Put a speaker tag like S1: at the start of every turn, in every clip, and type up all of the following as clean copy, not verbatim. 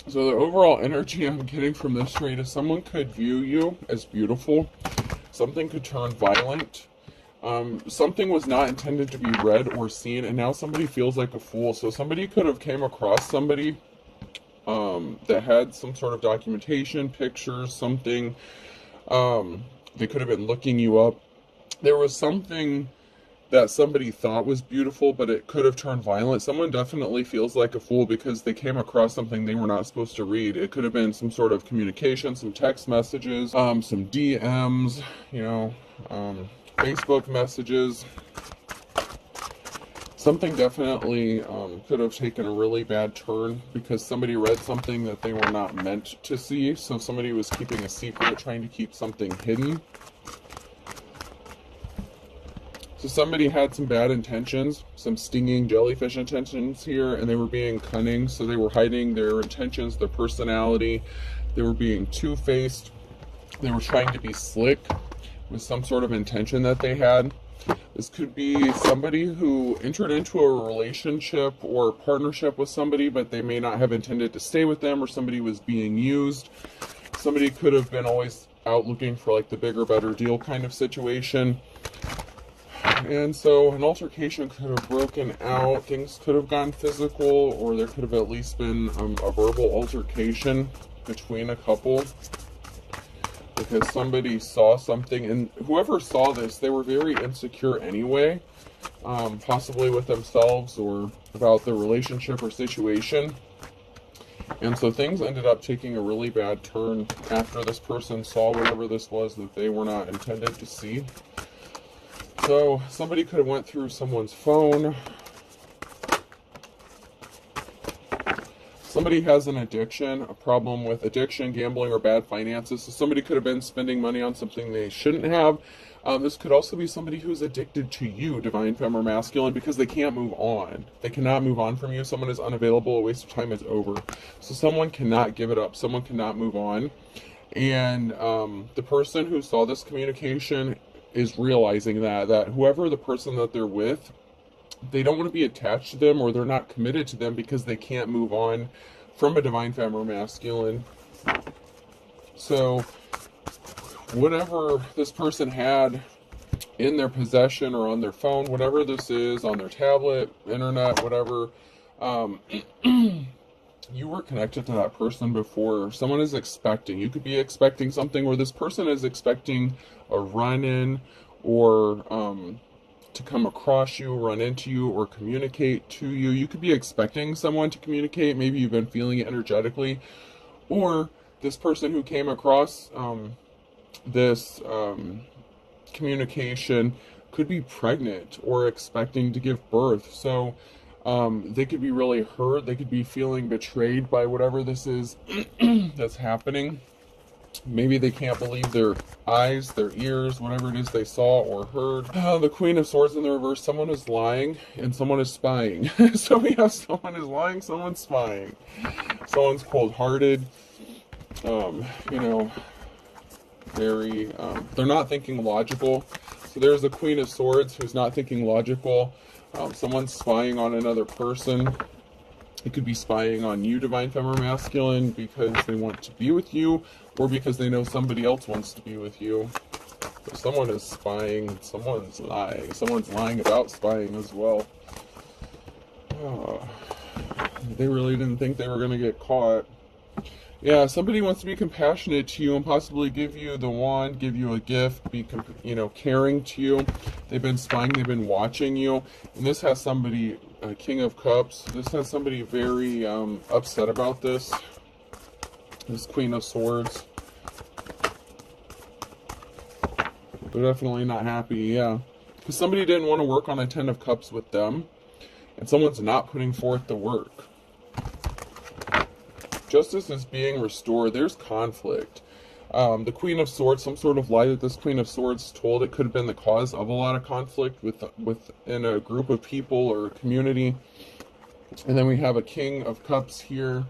S1: So the overall energy I'm getting from this read is someone could view you as beautiful. Something could turn violent. Something was not intended to be read or seen, and now somebody feels like a fool. So somebody could have came across somebody that had some sort of documentation, pictures, something. They could have been looking you up. There was something that somebody thought was beautiful, but it could have turned violent. Someone definitely feels like a fool because they came across something they were not supposed to read. It could have been some sort of communication, some text messages, some DMs, Facebook messages. Something definitely could have taken a really bad turn because somebody read something that they were not meant to see. So somebody was keeping a secret, trying to keep something hidden. So somebody had some bad intentions, some stinging jellyfish intentions here, and they were being cunning. So they were hiding their intentions, their personality. They were being two-faced. They were trying to be slick with some sort of intention that they had. This could be somebody who entered into a relationship or partnership with somebody, but they may not have intended to stay with them, or somebody was being used. Somebody could have been always out looking for like the bigger, better deal kind of situation. And so an altercation could have broken out, things could have gone physical, or there could have at least been a verbal altercation between a couple. Because somebody saw something, and whoever saw this, they were very insecure anyway, possibly with themselves or about their relationship or situation. And so things ended up taking a really bad turn after this person saw whatever this was that they were not intended to see. So somebody could have went through someone's phone. Somebody has an addiction, a problem with addiction, gambling, or bad finances. So somebody could have been spending money on something they shouldn't have. This could also be somebody who's addicted to you, divine femme or masculine, because they can't move on. They cannot move on from you. Someone is unavailable. A waste of time is over. So someone cannot give it up. Someone cannot move on. And the person who saw this communication is realizing that whoever the person that they're with, they don't want to be attached to them, or they're not committed to them because they can't move on from a divine femme or masculine. So whatever this person had in their possession or on their phone, whatever this is, on their tablet, internet, whatever, you were connected to that person before. Someone is expecting. You could be expecting something, or this person is expecting a run-in, or to come across you, run into you, or communicate to you. You could be expecting someone to communicate. Maybe you've been feeling it energetically. Or this person who came across this communication could be pregnant or expecting to give birth. So they could be really hurt. They could be feeling betrayed by whatever this is that's happening. Maybe they can't believe their eyes, their ears, whatever it is they saw or heard. The Queen of Swords in the reverse. Someone is lying and someone is spying. So we have someone is lying, someone's spying. Someone's cold-hearted. Very, they're not thinking logical. So there's the Queen of Swords who's not thinking logical. Someone's spying on another person. It could be spying on you, divine femme or masculine, because they want to be with you, or because they know somebody else wants to be with you. So someone is spying, someone's lying. Someone's lying about spying as well. They really didn't think they were going to get caught. Yeah, somebody wants to be compassionate to you and possibly give you the wand, give you a gift, be caring to you. They've been spying, they've been watching you. And this has somebody, King of Cups, this has somebody very upset about this. This Queen of Swords. They're definitely not happy, yeah. Because somebody didn't want to work on a Ten of Cups with them. And someone's not putting forth the work. Justice is being restored. There's conflict. The Queen of Swords, some sort of lie that this Queen of Swords told, it could have been the cause of a lot of conflict within a group of people or a community. And then we have a King of Cups here,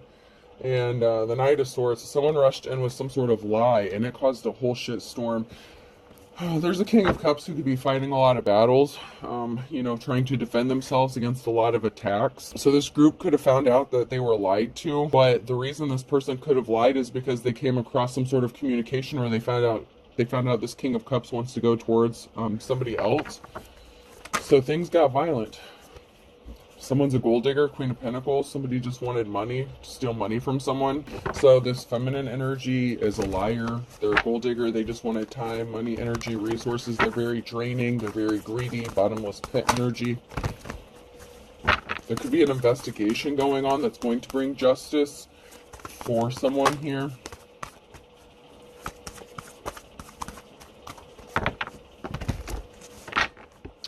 S1: and the Knight of Swords. Someone rushed in with some sort of lie, and it caused a whole shit storm. There's a King of Cups who could be fighting a lot of battles, trying to defend themselves against a lot of attacks. So this group could have found out that they were lied to, but the reason this person could have lied is because they came across some sort of communication where they found out this King of Cups wants to go towards somebody else. So things got violent. Someone's a gold digger, Queen of Pentacles. Somebody just wanted money, to steal money from someone. So this feminine energy is a liar. They're a gold digger. They just wanted time, money, energy, resources. They're very draining. They're very greedy, bottomless pit energy. There could be an investigation going on that's going to bring justice for someone here.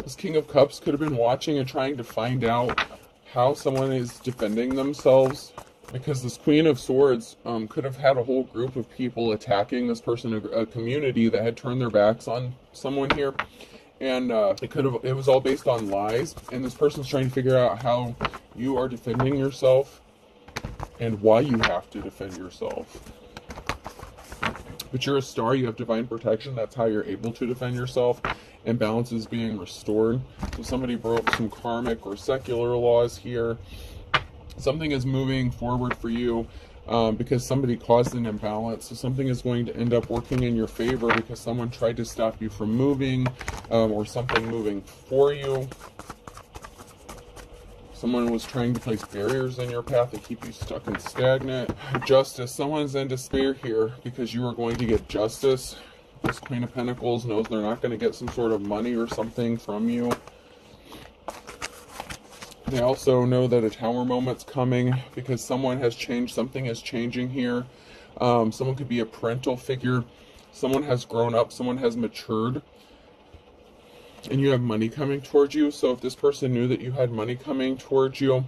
S1: This King of Cups could have been watching and trying to find out how someone is defending themselves, because this Queen of Swords could have had a whole group of people attacking this person, a community that had turned their backs on someone here, and it was all based on lies, and this person's trying to figure out how you are defending yourself and why you have to defend yourself. But you're a star, you have divine protection, that's how you're able to defend yourself, and balance is being restored. So somebody broke some karmic or secular laws here. Something is moving forward for you because somebody caused an imbalance. So something is going to end up working in your favor because someone tried to stop you from moving, or something moving for you. Someone was trying to place barriers in your path to keep you stuck and stagnant. Justice. Someone's in despair here because you are going to get justice. This Queen of Pentacles knows they're not going to get some sort of money or something from you. They also know that a Tower moment's coming because someone has changed. Something is changing here. Someone could be a parental figure. Someone has grown up. Someone has matured. And you have money coming towards you. So if this person knew that you had money coming towards you,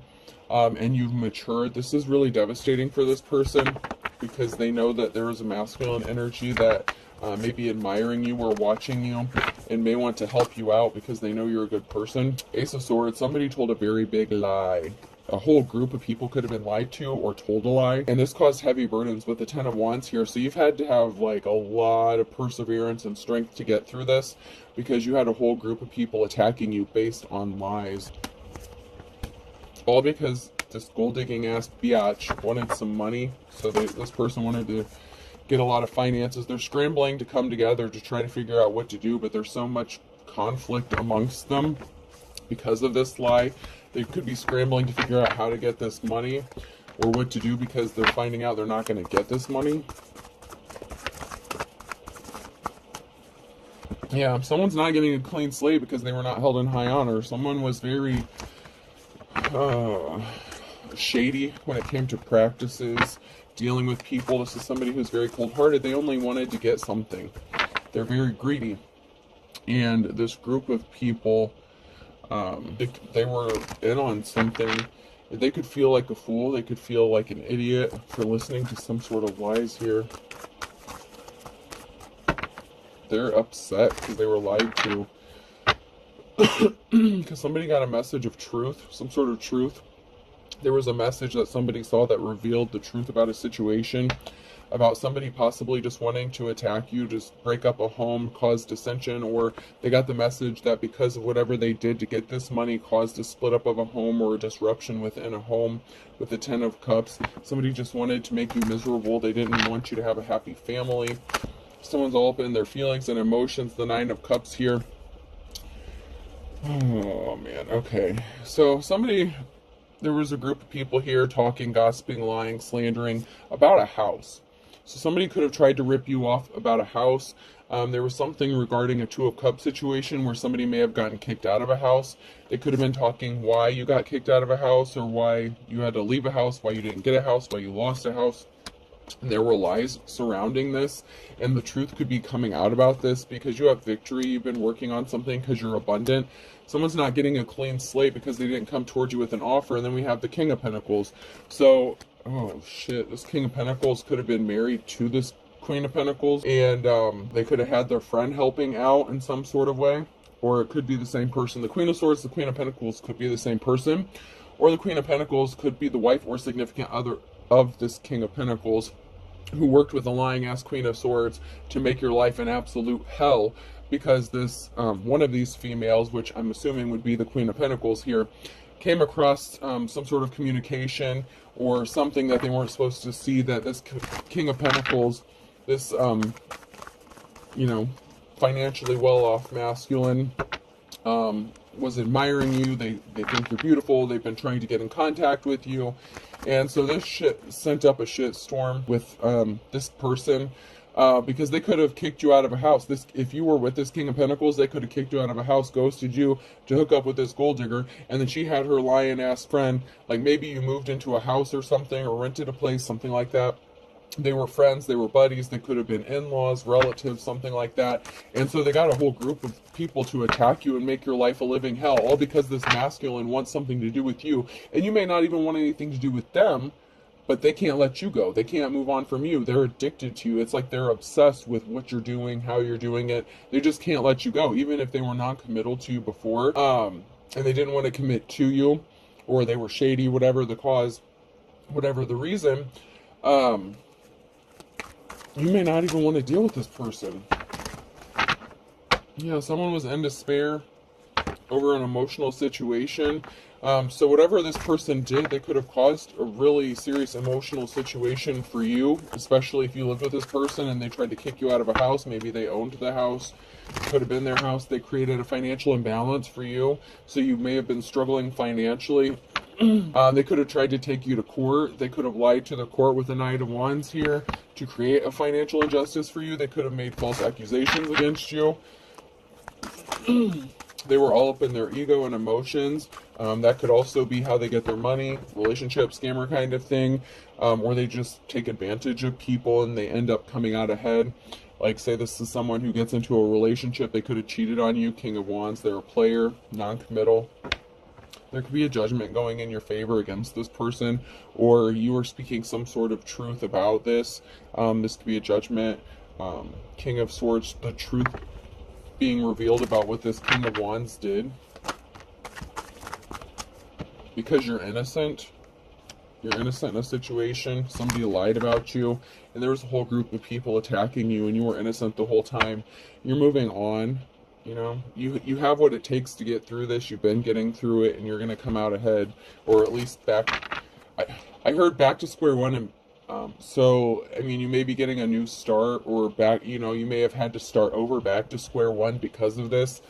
S1: and you've matured, this is really devastating for this person because they know that there is a masculine energy that may be admiring you or watching you and may want to help you out because they know you're a good person. Ace of Swords, somebody told a very big lie. A whole group of people could have been lied to or told a lie, and this caused heavy burdens with the Ten of Wands here. So you've had to have like a lot of perseverance and strength to get through this because you had a whole group of people attacking you based on lies. All because this gold digging ass biatch wanted some money. So this person wanted to get a lot of finances. They're scrambling to come together to try to figure out what to do, but there's so much conflict amongst them because of this lie. They could be scrambling to figure out how to get this money or what to do because they're finding out they're not going to get this money. Yeah, someone's not getting a clean slate because they were not held in high honor. Someone was very shady when it came to practices, dealing with people. This is somebody who's very cold-hearted. They only wanted to get something. They're very greedy. And this group of people, they were in on something. They could feel like a fool. They could feel like an idiot for listening to some sort of lies here. They're upset because they were lied to. Because somebody got a message of truth, some sort of truth. There was a message that somebody saw that revealed the truth about a situation, about somebody possibly just wanting to attack you, just break up a home, cause dissension, or they got the message that because of whatever they did to get this money caused a split up of a home or a disruption within a home. With the Ten of Cups, somebody just wanted to make you miserable. They didn't want you to have a happy family. Someone's all up in their feelings and emotions. The Nine of Cups here. Oh man, okay. So there was a group of people here talking, gossiping, lying, slandering about a house. So somebody could have tried to rip you off about a house. There was something regarding a Two of Cups situation where somebody may have gotten kicked out of a house. They could have been talking why you got kicked out of a house or why you had to leave a house, why you didn't get a house, why you lost a house. And there were lies surrounding this, and the truth could be coming out about this because you have victory. You've been working on something because you're abundant. Someone's not getting a clean slate because they didn't come towards you with an offer. And then we have the King of Pentacles. So, oh shit, this King of Pentacles could have been married to this Queen of Pentacles, and they could have had their friend helping out in some sort of way, or it could be the same person. The Queen of Swords, the Queen of Pentacles could be the same person, or the Queen of Pentacles could be the wife or significant other of this King of Pentacles. who worked with a lying ass Queen of Swords to make your life an absolute hell, because this one of these females, which I'm assuming would be the Queen of Pentacles here, came across some sort of communication or something that they weren't supposed to see, that this King of Pentacles, this you know, financially well-off masculine, was admiring you. They think you're beautiful. They've been trying to get in contact with you. And so this shit sent up a shit storm with this person, because they could have kicked you out of a house. If you were with this King of Pentacles, they could have kicked you out of a house, ghosted you to hook up with this gold digger, and then she had her lion ass friend. Like maybe you moved into a house or something, or rented a place, something like that. They were friends, they were buddies, they could have been in-laws, relatives, something like that. And so they got a whole group of people to attack you and make your life a living hell, all because this masculine wants something to do with you. And you may not even want anything to do with them, but they can't let you go. They can't move on from you. They're addicted to you. It's like they're obsessed with what you're doing, how you're doing it. They just can't let you go, even if they were non-committal to you before, and they didn't want to commit to you, or they were shady, whatever the cause, whatever the reason. You may not even want to deal with this person. Yeah, someone was in despair over an emotional situation. So whatever this person did, they could have caused a really serious emotional situation for you, especially if you lived with this person and they tried to kick you out of a house. Maybe they owned the house. It could have been their house. They created a financial imbalance for you. So you may have been struggling financially. They could have tried to take you to court. They could have lied to the court with the Knight of Wands here to create a financial injustice for you. They could have made false accusations against you. They were all up in their ego and emotions. That could also be how they get their money, relationship scammer kind of thing, or they just take advantage of people and they end up coming out ahead. Like say this is someone who gets into a relationship, they could have cheated on you, King of Wands, they're a player, non-committal. There could be a judgment going in your favor against this person, or you are speaking some sort of truth about this. This could be a judgment. King of Swords, the truth being revealed about what this King of Wands did. Because you're innocent. You're innocent in a situation. Somebody lied about you, and there was a whole group of people attacking you, and you were innocent the whole time. You're moving on. You know, you have what it takes to get through this. You've been getting through it, and you're going to come out ahead, or at least back. I heard back to square one, and so I mean, you may be getting a new start, or back. You know, you may have had to start over, back to square one because of this.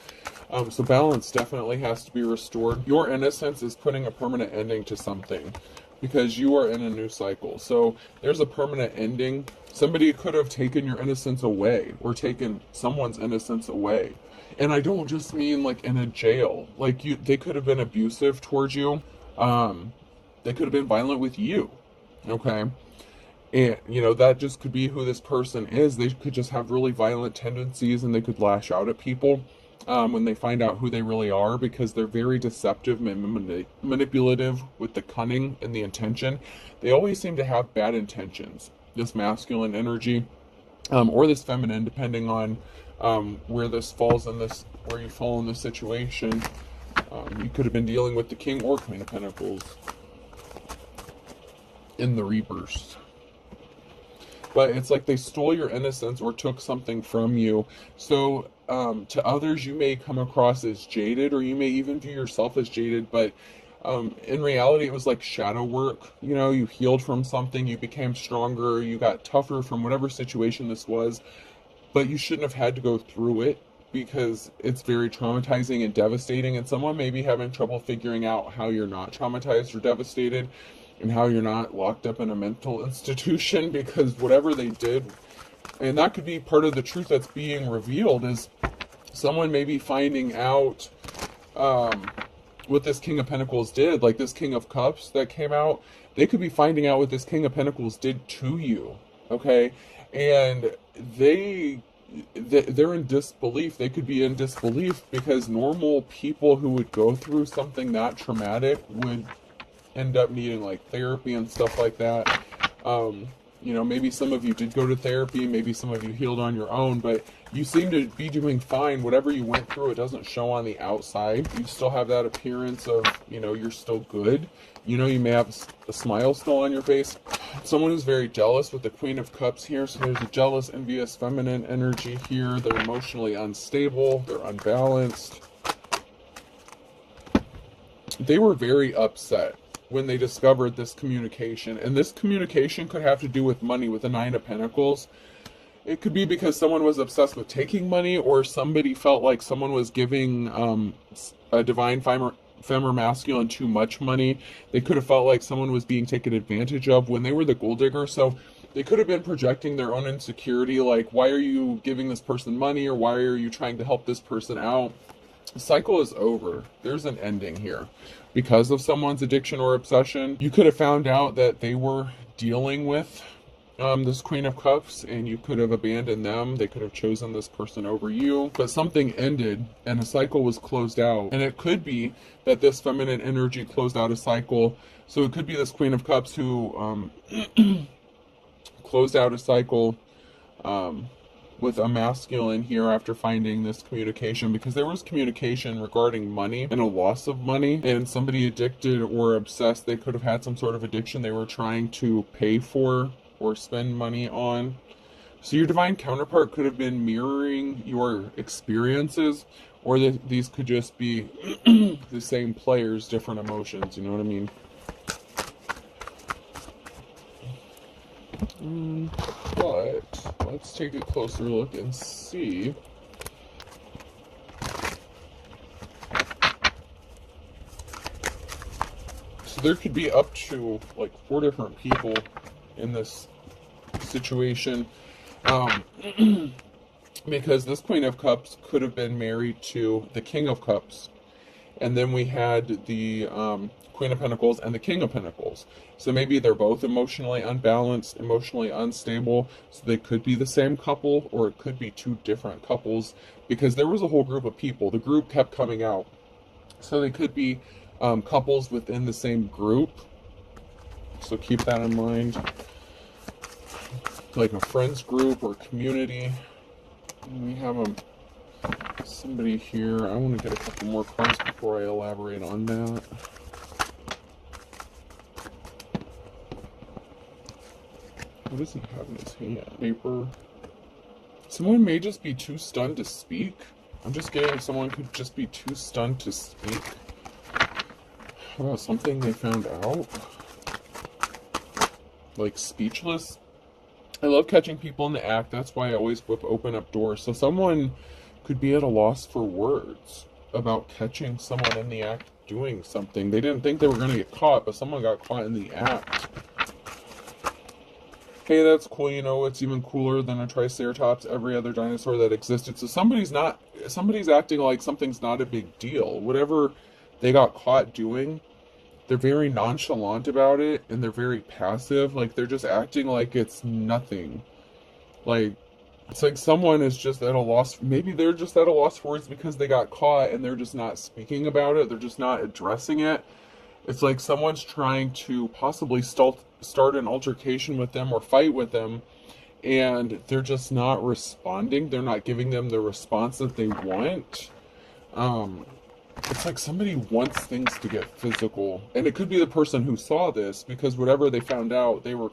S1: So balance definitely has to be restored. Your innocence is putting a permanent ending to something, because you are in a new cycle. So there's a permanent ending. Somebody could have taken your innocence away, or taken someone's innocence away. And I don't just mean like in a jail. Like they could have been abusive towards you. They could have been violent with you. Okay? And, you know, that just could be who this person is. They could just have really violent tendencies, and they could lash out at people when they find out who they really are, because they're very deceptive and manipulative with the cunning and the intention. They always seem to have bad intentions. This masculine energy, or this feminine, depending on where this falls in this, where you fall in this situation. You could have been dealing with the King or Queen of Pentacles in the reverse. But it's like they stole your innocence or took something from you. So to others, you may come across as jaded, or you may even view yourself as jaded, but in reality, it was like shadow work. You know, you healed from something, you became stronger, you got tougher from whatever situation this was. But you shouldn't have had to go through it, because it's very traumatizing and devastating, and someone may be having trouble figuring out how you're not traumatized or devastated, and how you're not locked up in a mental institution, because whatever they did, and that could be part of the truth that's being revealed, is someone may be finding out what this King of Pentacles did. Like this King of Cups that came out, they could be finding out what this King of Pentacles did to you, okay? And they're in disbelief. They could be in disbelief, because normal people who would go through something that traumatic would end up needing like therapy and stuff like that. You know, maybe some of you did go to therapy, maybe some of you healed on your own, but you seem to be doing fine. Whatever you went through, it doesn't show on the outside. You still have that appearance of, you know, you're still good. You know, you may have a smile still on your face. Someone who's very jealous with the Queen of Cups here. So there's a jealous, envious, feminine energy here. They're emotionally unstable. They're unbalanced. They were very upset when they discovered this communication. And this communication could have to do with money, with the Nine of Pentacles. It could be because someone was obsessed with taking money, or somebody felt like someone was giving a divine femmer masculine too much money. They could have felt like someone was being taken advantage of when they were the gold digger. So they could have been projecting their own insecurity, like, why are you giving this person money, or why are you trying to help this person out? The cycle is over. There's an ending here. Because of someone's addiction or obsession, you could have found out that they were dealing with this Queen of Cups, and you could have abandoned them. They could have chosen this person over you, but something ended and a cycle was closed out. And it could be that this feminine energy closed out a cycle. So it could be this Queen of Cups who closed out a cycle with a masculine here after finding this communication, because there was communication regarding money and a loss of money, and somebody addicted or obsessed, they could have had some sort of addiction they were trying to pay for or spend money on. So your divine counterpart could have been mirroring your experiences, or these could just be the same players, different emotions, you know what I mean? But let's take a closer look and see. So there could be up to like 4 different people in this situation, because this Queen of Cups could have been married to the King of Cups, and then we had the Queen of Pentacles and the King of Pentacles. So maybe they're both emotionally unbalanced, emotionally unstable. So they could be the same couple, or it could be 2 different couples, because there was a whole group of people. The group kept coming out. So they could be couples within the same group. So keep that in mind. Like a friends group or community. And we have somebody here. I want to get a couple more cards before I elaborate on that. What does he have in his hand? Paper. Someone may just be too stunned to speak. I'm just getting someone could just be too stunned to speak. How about something they found out? Like speechless. I love catching people in the act. That's why I always open up doors. So someone could be at a loss for words about catching someone in the act doing something. They didn't think they were going to get caught, but someone got caught in the act. Hey, that's cool. You know, it's even cooler than a triceratops, every other dinosaur that existed. So somebody's acting like something's not a big deal. Whatever they got caught doing, they're very nonchalant about it, and they're very passive. Like, they're just acting like it's nothing. Like, it's like someone is just at a loss. Maybe they're just at a loss for words because they got caught and they're just not speaking about it. They're just not addressing it. It's like someone's trying to possibly start an altercation with them or fight with them, and they're just not responding. They're not giving them the response that they want. It's like somebody wants things to get physical. And it could be the person who saw this, because whatever they found out, they were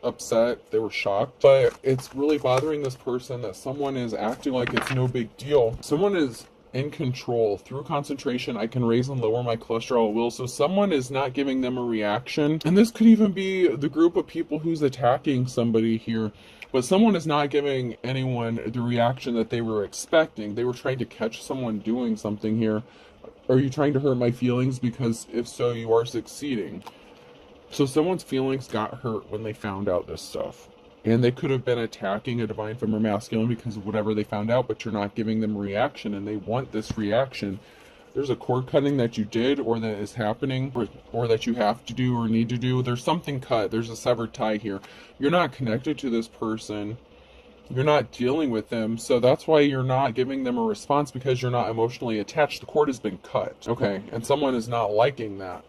S1: upset, they were shocked. But it's really bothering this person that someone is acting like it's no big deal. Someone is in control. Through concentration, I can raise and lower my cholesterol at will. So someone is not giving them a reaction. And this could even be the group of people who's attacking somebody here. But someone is not giving anyone the reaction that they were expecting. They were trying to catch someone doing something here. Are you trying to hurt my feelings? Because if so, you are succeeding. So someone's feelings got hurt when they found out this stuff. And they could have been attacking a divine feminine masculine because of whatever they found out, but you're not giving them a reaction, and they want this reaction. There's a cord cutting that you did, or that is happening, or that you have to do or need to do. There's something cut. There's a severed tie here. You're not connected to this person. You're not dealing with them. So that's why you're not giving them a response, because you're not emotionally attached. The cord has been cut. Okay. And someone is not liking that.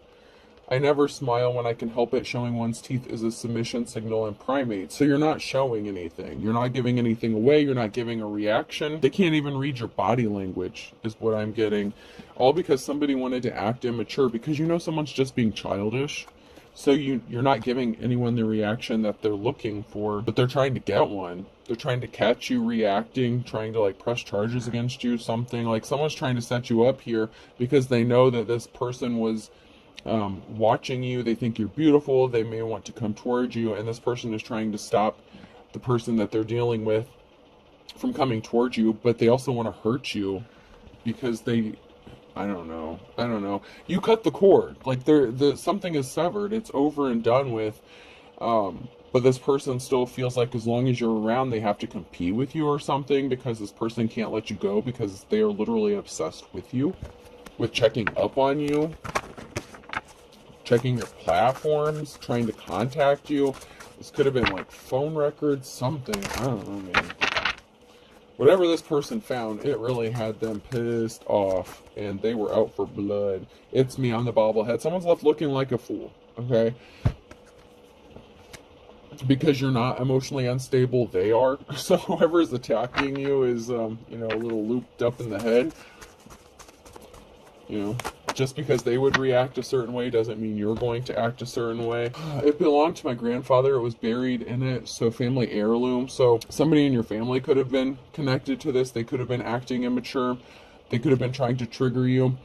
S1: I never smile when I can help it. Showing one's teeth is a submission signal in primates. So you're not showing anything. You're not giving anything away. You're not giving a reaction. They can't even read your body language, is what I'm getting. All because somebody wanted to act immature, because you know someone's just being childish. So you're not giving anyone the reaction that they're looking for, but they're trying to get one. They're trying to catch you reacting, trying to like press charges against you, something. Like someone's trying to set you up here because they know that this person was watching you. They think you're beautiful. They may want to come towards you, and this person is trying to stop the person that they're dealing with from coming towards you, but they also want to hurt you because I don't know. You cut the cord. Like something is severed. It's over and done with. But this person still feels like as long as you're around, they have to compete with you or something, because this person can't let you go because they are literally obsessed with you, with checking up on you, checking your platforms, trying to contact you. This could have been like phone records, something. I don't know, man. Whatever this person found, it really had them pissed off, and they were out for blood. It's me, I'm the bobblehead. Someone's left looking like a fool, okay? Because you're not emotionally unstable, they are. So whoever is attacking you is, a little looped up in the head. Just because they would react a certain way doesn't mean you're going to act a certain way. It belonged to my grandfather. It was buried in it, so family heirloom. So somebody in your family could have been connected to this. They could have been acting immature. They could have been trying to trigger you.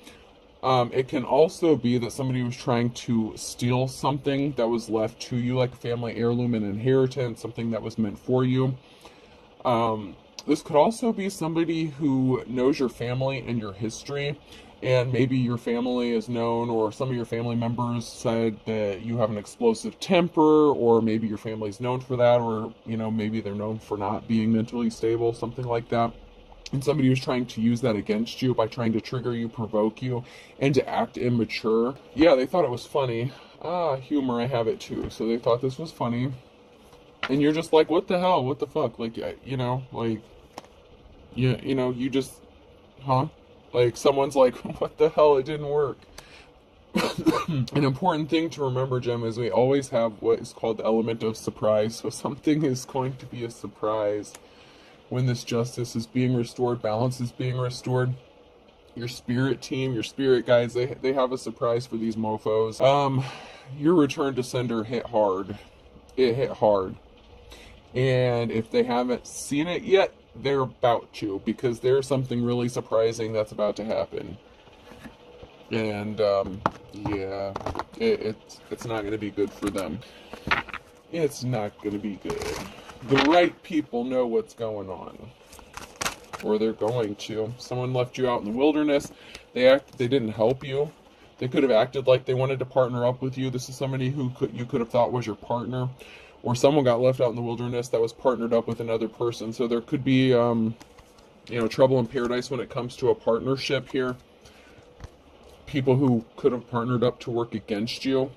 S1: It can also be that somebody was trying to steal something that was left to you, like a family heirloom, an inheritance, something that was meant for you. This could also be somebody who knows your family and your history, and maybe your family is known, or some of your family members said that you have an explosive temper, or maybe your family's known for that, or, maybe they're known for not being mentally stable, something like that. And somebody was trying to use that against you by trying to trigger you, provoke you, and to act immature. Yeah, they thought it was funny. Humor, I have it too. So they thought this was funny. And you're just like, what the hell? What the fuck? Like, you just, huh? Like, someone's like, what the hell? It didn't work. An important thing to remember, Gem, is we always have what is called the element of surprise. So something is going to be a surprise when this justice is being restored, balance is being restored. Your spirit team, your spirit guides, they have a surprise for these mofos. Your return to sender hit hard. It hit hard. And if they haven't seen it yet, they're about to, because there's something really surprising that's about to happen. And yeah, it's not going to be good for them. It's not going to be good. The right people know what's going on, or they're going to. Someone left you out in the wilderness. They didn't help you. They could have acted like they wanted to partner up with you. This is somebody who you could have thought was your partner, or someone got left out in the wilderness that was partnered up with another person. So there could be, trouble in paradise when it comes to a partnership here. People who could have partnered up to work against you.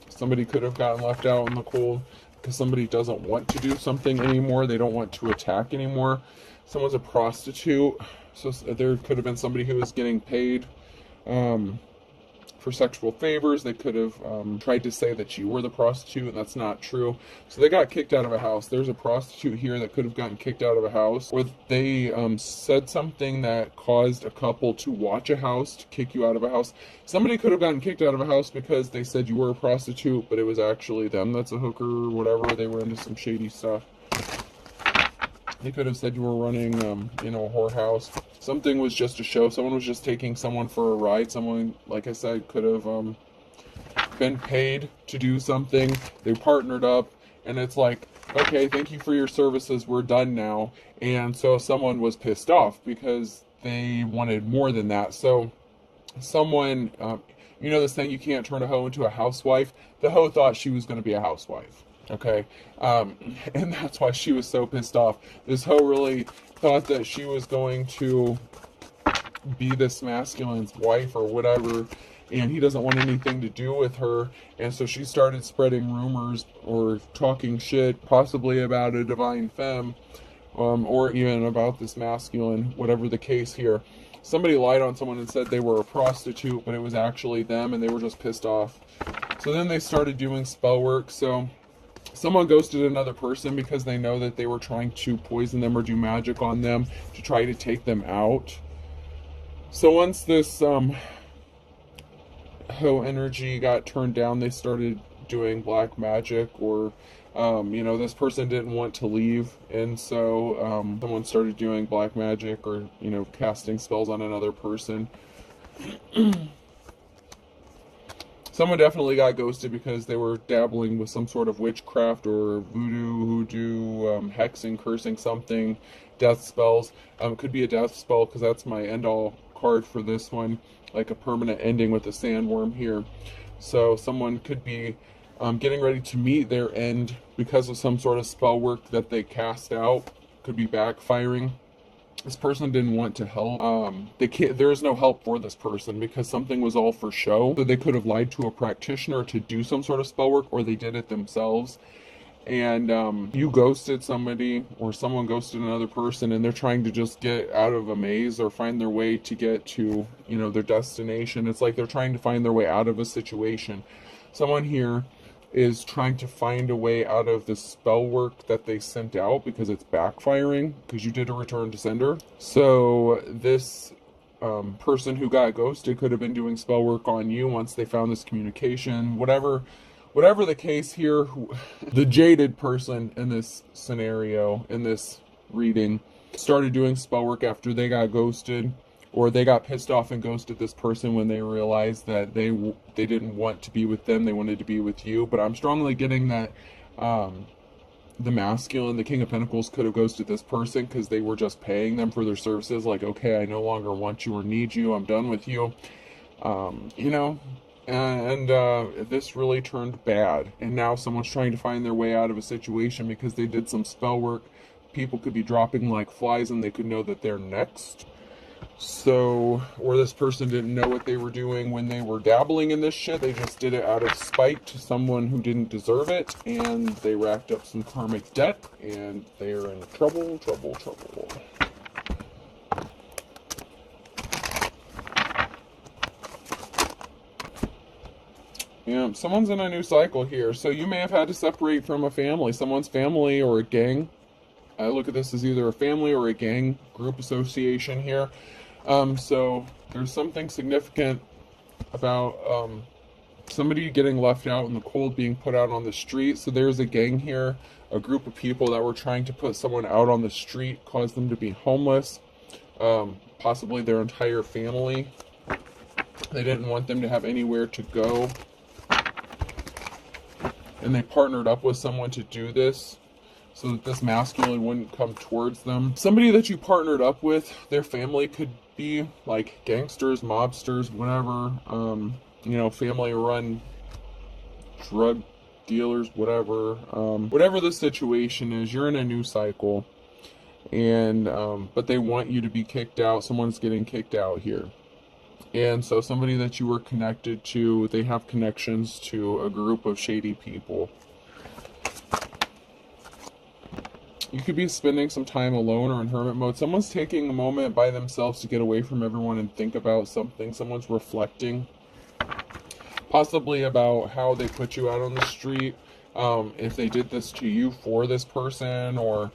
S1: Somebody could have gotten left out in the cold because somebody doesn't want to do something anymore. They don't want to attack anymore. Someone's a prostitute. So there could have been somebody who was getting paid for sexual favors. They could have tried to say that you were the prostitute, and that's not true. So they got kicked out of a house. There's a prostitute here that could have gotten kicked out of a house, or they said something that caused a couple to watch a house, to kick you out of a house. Somebody could have gotten kicked out of a house because they said you were a prostitute, but it was actually them that's a hooker or whatever. They were into some shady stuff. They could have said you were running, a whorehouse. Something was just a show. Someone was just taking someone for a ride. Someone, like I said, could have been paid to do something. They partnered up, and it's like, okay, thank you for your services. We're done now. And so someone was pissed off because they wanted more than that. So someone, this thing, you can't turn a hoe into a housewife. The hoe thought she was going to be a housewife. Okay, and that's why she was so pissed off. This hoe really thought that she was going to be this masculine's wife or whatever, and he doesn't want anything to do with her, and so she started spreading rumors or talking shit, possibly about a divine femme, or even about this masculine, whatever the case here. Somebody lied on someone and said they were a prostitute, but it was actually them, and they were just pissed off. So then they started doing spell work. So someone ghosted another person because they know that they were trying to poison them or do magic on them to try to take them out. So once this Ho energy got turned down, they started doing black magic, or this person didn't want to leave, and so someone started doing black magic, or casting spells on another person. Someone definitely got ghosted because they were dabbling with some sort of witchcraft or voodoo, hoodoo, hexing, cursing, something, death spells. Could be a death spell because that's my end-all card for this one, like a permanent ending with a sandworm here. So someone could be getting ready to meet their end because of some sort of spell work that they cast out. Could be backfiring. This person didn't want to help. There is no help for this person because something was all for show. So they could have lied to a practitioner to do some sort of spell work, or they did it themselves. And you ghosted somebody, or someone ghosted another person, and they're trying to just get out of a maze or find their way to get to, their destination. It's like they're trying to find their way out of a situation. Someone here is trying to find a way out of the spell work that they sent out because it's backfiring, because you did a return to sender. So this person who got ghosted could have been doing spell work on you once they found this communication. Whatever the case here, the jaded person in this scenario, in this reading, started doing spell work after they got ghosted, or they got pissed off and ghosted this person when they realized that they didn't want to be with them, they wanted to be with you. But I'm strongly getting that the masculine, the King of Pentacles, could have ghosted this person because they were just paying them for their services. Like, okay, I no longer want you or need you, I'm done with you. This really turned bad, and now someone's trying to find their way out of a situation because they did some spell work. People could be dropping like flies, and they could know that they're next. So, or this person didn't know what they were doing when they were dabbling in this shit. They just did it out of spite to someone who didn't deserve it, and they racked up some karmic debt, and they're in trouble. Yeah, someone's in a new cycle here. So you may have had to separate from a family, someone's family or a gang. I look at this as either a family or a gang group association here. So there's something significant about somebody getting left out in the cold, being put out on the street. So there's a gang here, a group of people that were trying to put someone out on the street, cause them to be homeless, possibly their entire family. They didn't want them to have anywhere to go, and they partnered up with someone to do this so that this masculine wouldn't come towards them. Somebody that you partnered up with, their family could be like gangsters, mobsters, whatever, family run drug dealers, whatever. Whatever the situation is, you're in a new cycle, and but they want you to be kicked out. Someone's getting kicked out here. And so somebody that you were connected to, they have connections to a group of shady people. You could be spending some time alone or in hermit mode. Someone's taking a moment by themselves to get away from everyone and think about something. Someone's reflecting, possibly about how they put you out on the street, if they did this to you for this person, or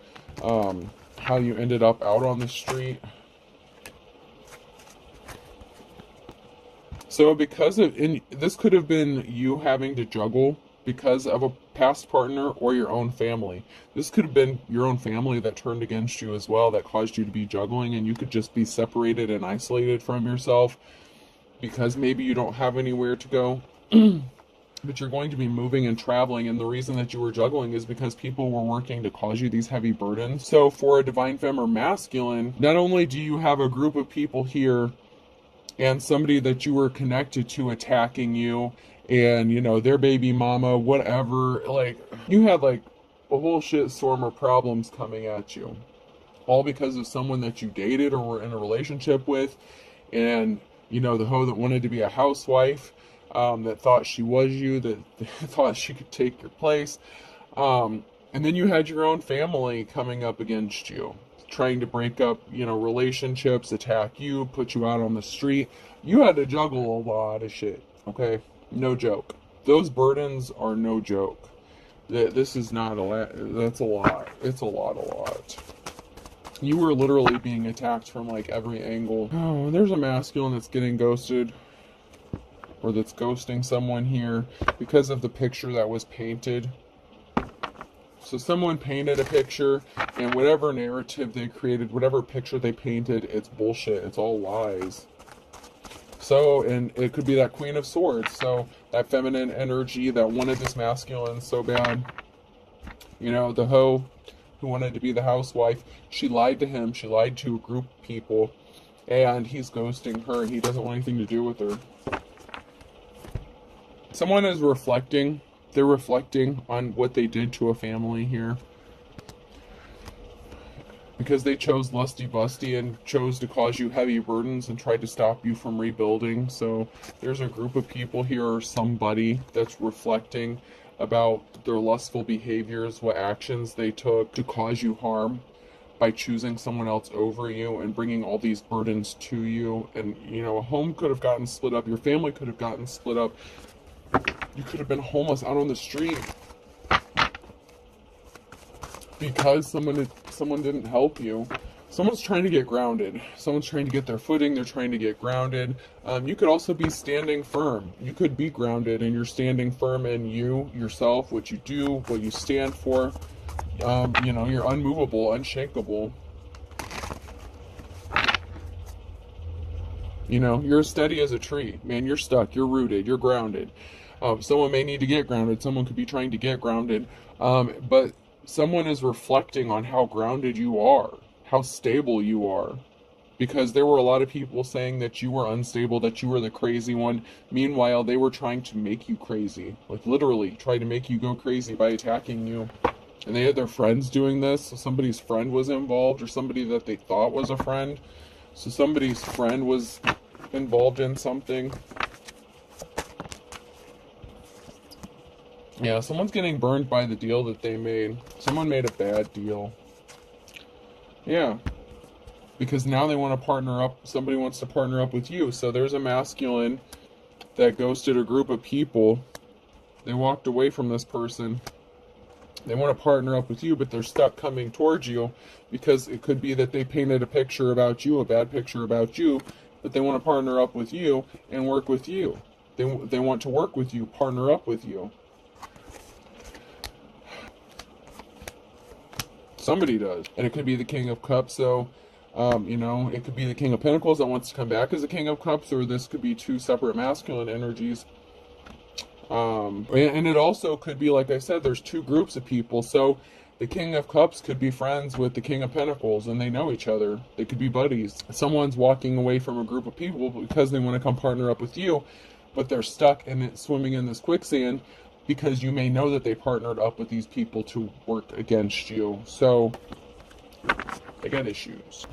S1: how you ended up out on the street. So this could have been you having to juggle because of a past partner or your own family. This could have been your own family that turned against you as well, that caused you to be juggling, and you could just be separated and isolated from yourself because maybe you don't have anywhere to go. But you're going to be moving and traveling, and the reason that you were juggling is because people were working to cause you these heavy burdens. So for a divine femme or masculine, not only do you have a group of people here and somebody that you were connected to attacking you, and their baby mama, whatever, like you had like a whole shit storm of problems coming at you, all because of someone that you dated or were in a relationship with, and the hoe that wanted to be a housewife, that thought she was you, that thought she could take your place, And then you had your own family coming up against you, trying to break up, relationships, attack you, put you out on the street. You had to juggle a lot of shit, okay? No joke. Those burdens are no joke. This is not a lot. That's a lot. It's a lot. You were literally being attacked from like every angle. Oh, there's a masculine that's getting ghosted, or that's ghosting someone here because of the picture that was painted. So someone painted a picture, and whatever narrative they created, whatever picture they painted, it's bullshit. It's all lies. So, and it could be that Queen of Swords. So that feminine energy that wanted this masculine so bad. The hoe who wanted to be the housewife, she lied to him. She lied to a group of people, and he's ghosting her. He doesn't want anything to do with her. Someone is reflecting. They're reflecting on what they did to a family here, because they chose lusty busty and chose to cause you heavy burdens and tried to stop you from rebuilding. So there's a group of people here, or somebody that's reflecting about their lustful behaviors, what actions they took to cause you harm by choosing someone else over you and bringing all these burdens to you. And a home could have gotten split up, your family could have gotten split up, you could have been homeless out on the street because someone didn't help you. Someone's trying to get grounded. Someone's trying to get their footing. They're trying to get grounded. You could also be standing firm. You could be grounded, and you're standing firm in yourself, what you do, what you stand for. You're unmovable, unshakable. You're steady as a tree. Man, you're stuck. You're rooted. You're grounded. Someone may need to get grounded. Someone could be trying to get grounded. But someone is reflecting on how grounded you are, how stable you are. Because there were a lot of people saying that you were unstable, that you were the crazy one. Meanwhile, they were trying to make you crazy. Like literally trying to make you go crazy by attacking you. And they had their friends doing this. So somebody's friend was involved, or somebody that they thought was a friend. So somebody's friend was involved in something. Yeah, someone's getting burned by the deal that they made. Someone made a bad deal. Yeah. Because now they want to partner up. Somebody wants to partner up with you. So there's a masculine that ghosted a group of people. They walked away from this person. They want to partner up with you, but they're stuck coming towards you because it could be that they painted a picture about you, a bad picture about you, but they want to partner up with you and work with you. They want to work with you, partner up with you. Somebody does. And it could be the King of Cups. So, it could be the King of Pentacles that wants to come back as the King of Cups, or this could be two separate masculine energies. And it also could be, like I said, there's two groups of people. So the King of Cups could be friends with the King of Pentacles, and they know each other. They could be buddies. Someone's walking away from a group of people because they want to come partner up with you, but they're stuck and swimming in this quicksand because you may know that they partnered up with these people to work against you. So they got issues.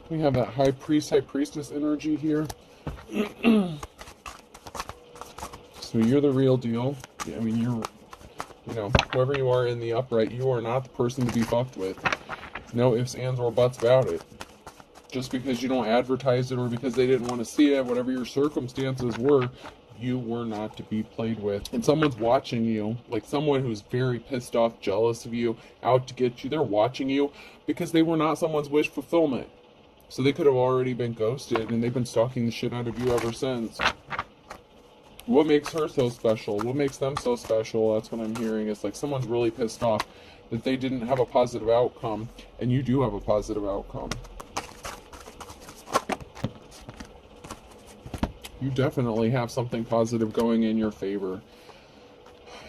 S1: We have that high priest, high priestess energy here. So you're the real deal. I mean, whoever you are in the upright, you are not the person to be fucked with. No ifs, ands, or buts about it. Just because you don't advertise it, or because they didn't want to see it, whatever your circumstances were, you were not to be played with. And someone's watching you, like someone who's very pissed off, jealous of you, out to get you. They're watching you because they were not someone's wish fulfillment. So they could have already been ghosted, and they've been stalking the shit out of you ever since. What makes her so special? What makes them so special? That's what I'm hearing. It's like someone's really pissed off that they didn't have a positive outcome, and you do have a positive outcome. You definitely have something positive going in your favor.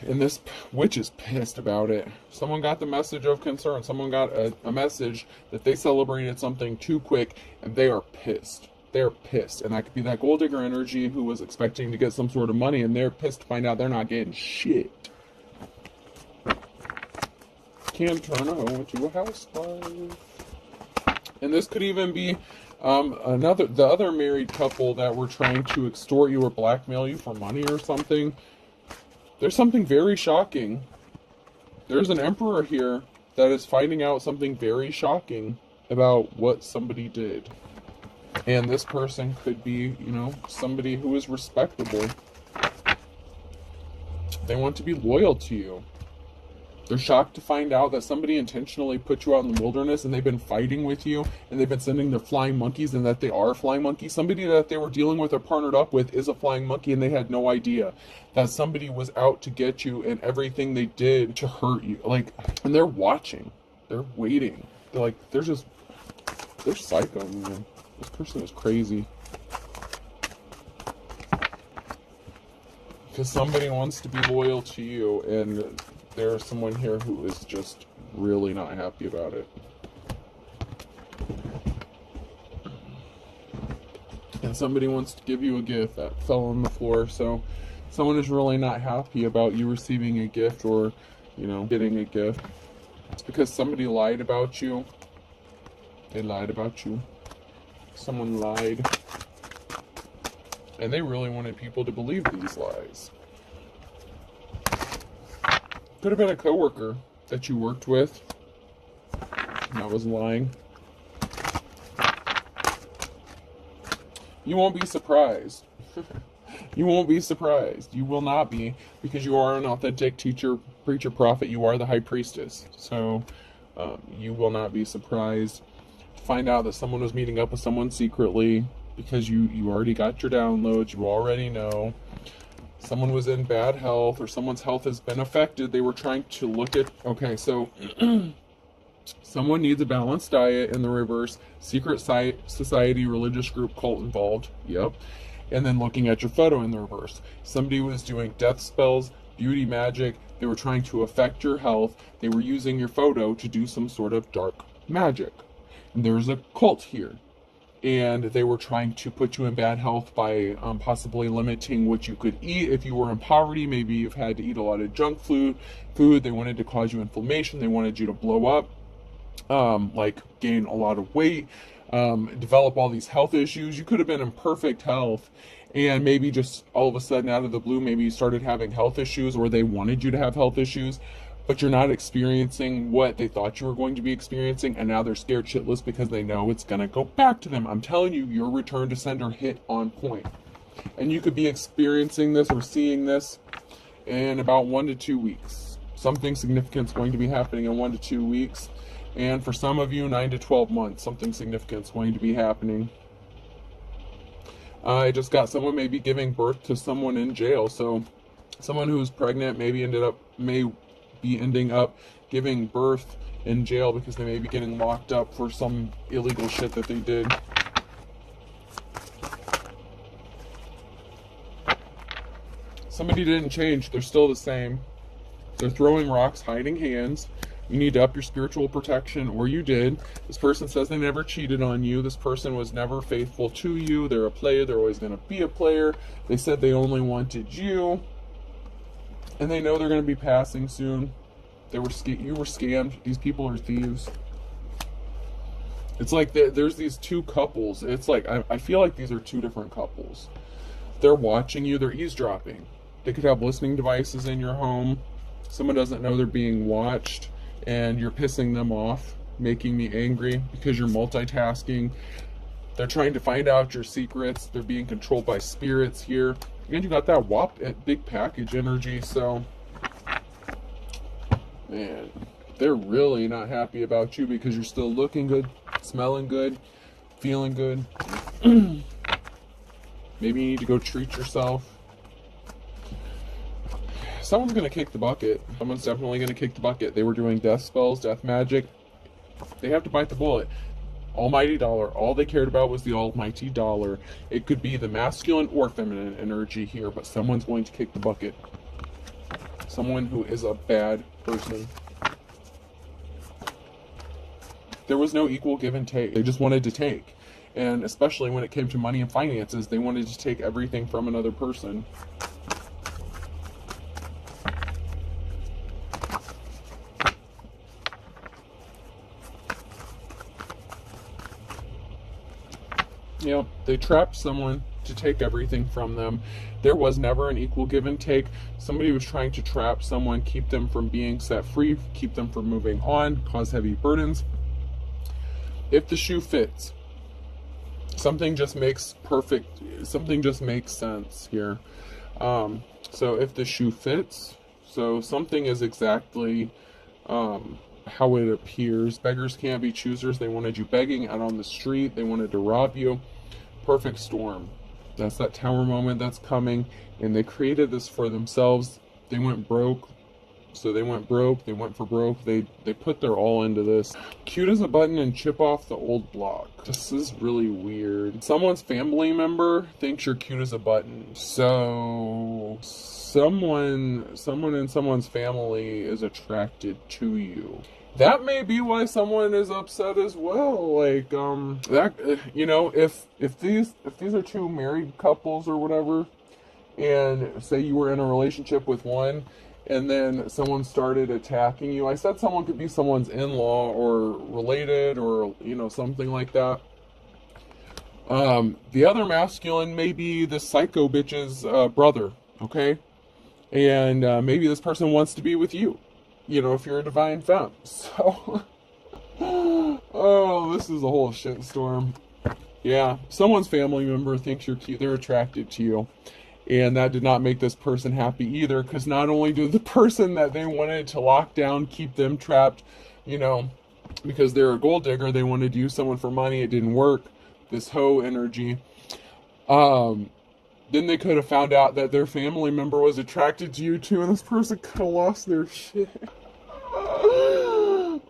S1: And this witch is pissed about it. Someone got the message of concern. Someone got a message that they celebrated something too quick, and they are pissed. They're pissed. And that could be that gold digger energy who was expecting to get some sort of money, and they're pissed to find out they're not getting shit. can turn a hoe into a housewife. And this could even be the other married couple that were trying to extort you or blackmail you for money or something. There's something very shocking. There's an emperor here that is finding out something very shocking about what somebody did. And this person could be, somebody who is respectable. They want to be loyal to you. They're shocked to find out that somebody intentionally put you out in the wilderness and they've been fighting with you and they've been sending their flying monkeys, and that they are flying monkeys. Somebody that they were dealing with or partnered up with is a flying monkey, and they had no idea that somebody was out to get you and everything they did to hurt you. And they're watching. They're waiting. They're psycho, man. This person is crazy. Because somebody wants to be loyal to you, and there's someone here who is just really not happy about it. And somebody wants to give you a gift that fell on the floor, so someone is really not happy about you receiving a gift or, getting a gift. It's because somebody lied about you. They lied about you. Someone lied. And they really wanted people to believe these lies. Could have been a coworker that you worked with that was lying. You won't be surprised. You won't be surprised. You will not be, because you are an authentic teacher, preacher, prophet. You are the high priestess. So you will not be surprised to find out that someone was meeting up with someone secretly, because you already got your downloads. You already know. Someone was in bad health, or someone's health has been affected. They were trying to look at, so someone needs a balanced diet in the reverse. Secret society, religious group, cult involved. Yep. And then looking at your photo in the reverse. Somebody was doing death spells, beauty magic. They were trying to affect your health. They were using your photo to do some sort of dark magic. And there's a cult here. And they were trying to put you in bad health by possibly limiting what you could eat. If you were in poverty, maybe you've had to eat a lot of junk food. They wanted to cause you inflammation. They wanted you to blow up, gain a lot of weight, develop all these health issues. You could have been in perfect health, and maybe just all of a sudden out of the blue, maybe you started having health issues, or they wanted you to have health issues, but you're not experiencing what they thought you were going to be experiencing, and now they're scared shitless because they know it's going to go back to them. I'm telling you, your return to sender hit on point. And you could be experiencing this or seeing this in about 1 to 2 weeks. Something significant is going to be happening in 1 to 2 weeks. And for some of you, 9 to 12 months, something significant is going to be happening. I just got someone maybe giving birth to someone in jail. So someone who's pregnant may be ending up giving birth in jail because they may be getting locked up for some illegal shit that they did. Somebody didn't change. They're still the same. They're throwing rocks, hiding hands. You need to up your spiritual protection, or you did. This person says they never cheated on you. This person was never faithful to you. They're a player. They're always going to be a player. They said they only wanted you. And they know they're going to be passing soon. You were scammed. These people are thieves. It's like there's these two couples. It's like I feel like these are two different couples. They're watching you. They're eavesdropping. They could have listening devices in your home. Someone doesn't know they're being watched, and you're pissing them off, making me angry because you're multitasking. They're trying to find out your secrets. They're being controlled by spirits here. And you got that big package energy, so man, they're really not happy about you because you're still looking good, smelling good, feeling good. Maybe you need to go treat yourself. Someone's going to kick the bucket. Someone's definitely going to kick the bucket. They were doing death spells, death magic. They have to bite the bullet. Almighty dollar. All they cared about was the almighty dollar. It could be the masculine or feminine energy here, but someone's going to kick the bucket. Someone who is a bad person. There was no equal give and take. They just wanted to take. And especially when it came to money and finances, they wanted to take everything from another person. You know, they trapped someone to take everything from them. There was never an equal give and take. Somebody was trying to trap someone, keep them from being set free, keep them from moving on, cause heavy burdens. If the shoe fits, something just makes sense here. So if the shoe fits, so something is exactly how it appears. Beggars can't be choosers. They wanted you begging out on the street. They wanted to rob you. Perfect storm. That's that tower moment that's coming. And they created this for themselves. They went broke. So they went broke. They went for broke. They put their all into this. Cute as a button and chip off the old block. This is really weird. Someone's family member thinks you're cute as a button. So someone in someone's family is attracted to you. That may be why someone is upset as well. Like that, you know, if these are two married couples or whatever, and say you were in a relationship with one, and then someone started attacking you. I said someone could be someone's in-law or related, or you know, something like that. The other masculine may be the psycho bitch's brother. Okay, and maybe this person wants to be with you. You know, if you're a divine femme. So, oh, this is a whole shitstorm. Yeah, someone's family member thinks you're cute. They're attracted to you. And that did not make this person happy either, because not only did the person that they wanted to lock down keep them trapped, you know, because they're a gold digger, they wanted to use someone for money, it didn't work, this hoe energy. Then they could have found out that their family member was attracted to you too, and this person could have lost their shit.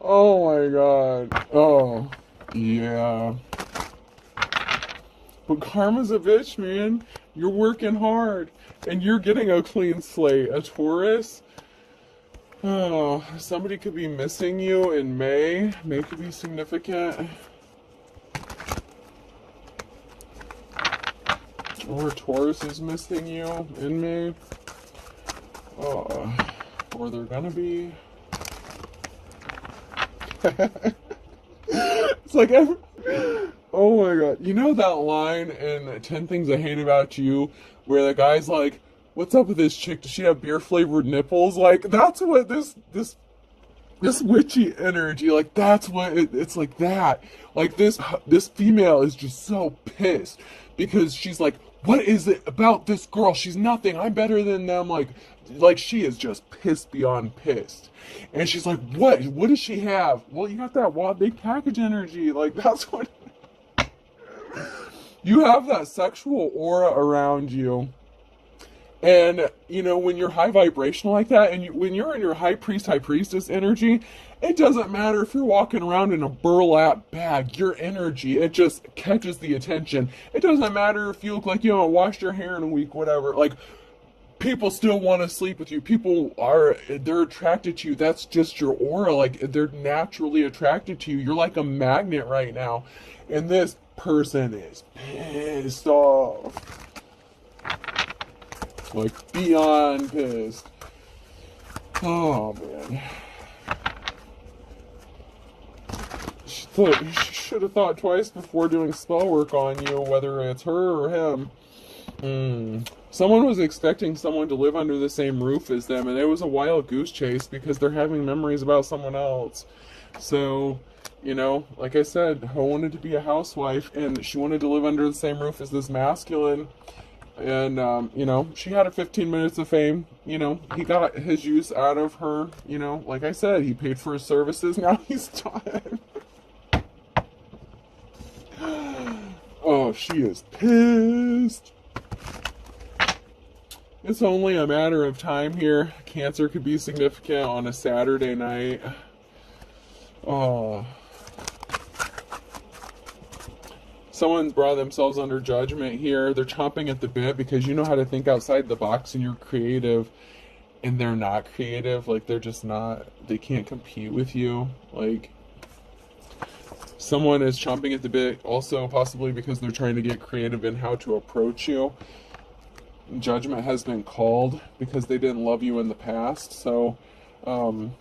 S1: Oh my god. Oh, yeah. But karma's a bitch, man. You're working hard, and you're getting a clean slate. A Taurus. Oh, somebody could be missing you in May. May could be significant. Or Taurus is missing you in May. Or they're gonna be. It's like oh my god. You know that line in 10 Things I Hate About You where the guy's like, what's up with this chick? Does she have beer flavored nipples? Like, that's what this witchy energy, like, that's what it's like that. Like, this female is just so pissed because she's like, what is it about this girl? She's nothing. I'm better than them. Like she is just pissed beyond pissed. And she's like, what does she have? Well, you got that wild big package energy. Like, that's what you have, that sexual aura around you. And, you know, when you're high vibrational like that, and when you're in your high priest, high priestess energy, it doesn't matter if you're walking around in a burlap bag. Your energy, it just catches the attention. It doesn't matter if you look like you haven't washed your hair in a week, whatever. Like, people still want to sleep with you. They're attracted to you. That's just your aura. Like, they're naturally attracted to you. You're like a magnet right now. And this person is pissed off. Like, beyond pissed. Oh, man. You should have thought twice before doing spell work on you, whether it's her or him. Someone was expecting someone to live under the same roof as them, and it was a wild goose chase because they're having memories about someone else. So, you know, like I said, Ho wanted to be a housewife, and she wanted to live under the same roof as this masculine. And, you know, she had her 15 minutes of fame. You know, he got his use out of her. You know, like I said, he paid for his services. Now he's done. Oh, she is pissed. It's only a matter of time here. Cancer could be significant on a Saturday night. Oh. Someone's brought themselves under judgment here. They're chomping at the bit because you know how to think outside the box and you're creative, and they're not creative. Like, they're just not. They can't compete with you. Like, someone is chomping at the bit also possibly because they're trying to get creative in how to approach you. Judgment has been called because they didn't love you in the past. So, and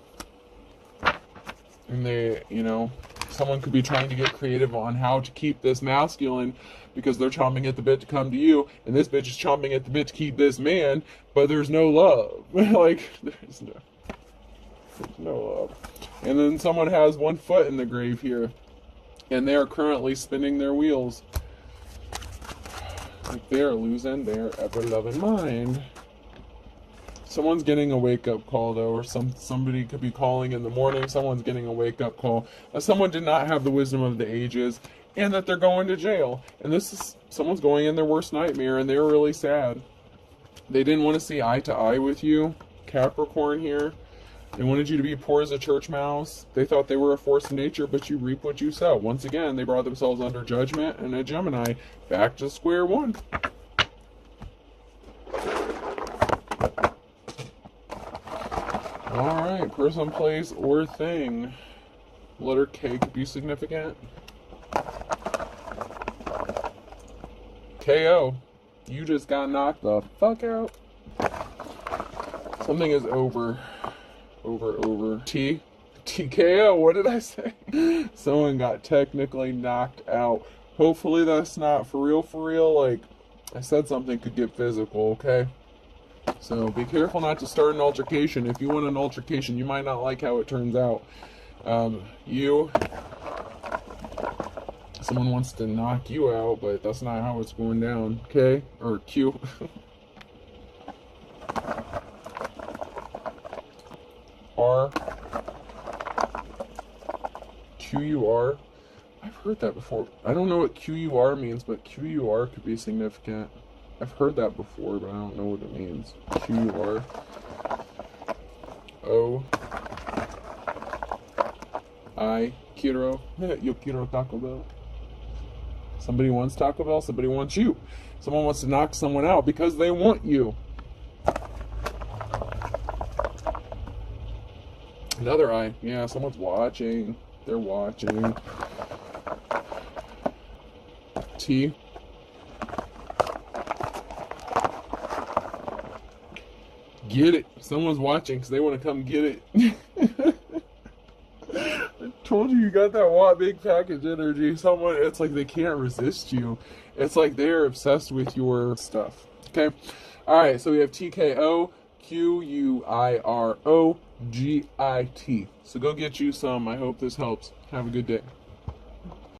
S1: they, you know, someone could be trying to get creative on how to keep this masculine because they're chomping at the bit to come to you, and this bitch is chomping at the bit to keep this man, but there's no love. Like, there's no love. And then someone has one foot in the grave here, and they are currently spinning their wheels. Like, they are losing their ever-loving mind. Someone's getting a wake-up call, though, or somebody could be calling in the morning. Someone's getting a wake-up call. Someone did not have the wisdom of the ages, and that they're going to jail. And this is someone's going in their worst nightmare, and they're really sad. They didn't want to see eye to eye with you, Capricorn here. They wanted you to be poor as a church mouse. They thought they were a force of nature, but you reap what you sow. Once again, they brought themselves under judgment, and a Gemini back to square one. Alright, person, place, or thing. Letter K could be significant. KO. You just got knocked the fuck out. Something is over. Over. TKO, what did I say? Someone got technically knocked out. Hopefully that's not for real. Like, I said something could get physical, okay? So be careful not to start an altercation. If you want an altercation, you might not like how it turns out. Someone wants to knock you out, but that's not how it's going down, okay? Or Q. R. QUR. I've heard that before. I don't know what QUR means, but QUR could be significant. I've heard that before, but I don't know what it means. QUR. O. I. Quiero. Yo quiero Taco Bell. Somebody wants Taco Bell, somebody wants you. Someone wants to knock someone out because they want you. Another eye. Yeah, someone's watching. They're watching. T. Get it. Someone's watching because they want to come get it. I told you got that big package energy. Someone, it's like they can't resist you. It's like they're obsessed with your stuff. Okay? Alright, so we have TKO, QUIRO, GIT. So go get you some. I hope this helps. Have a good day.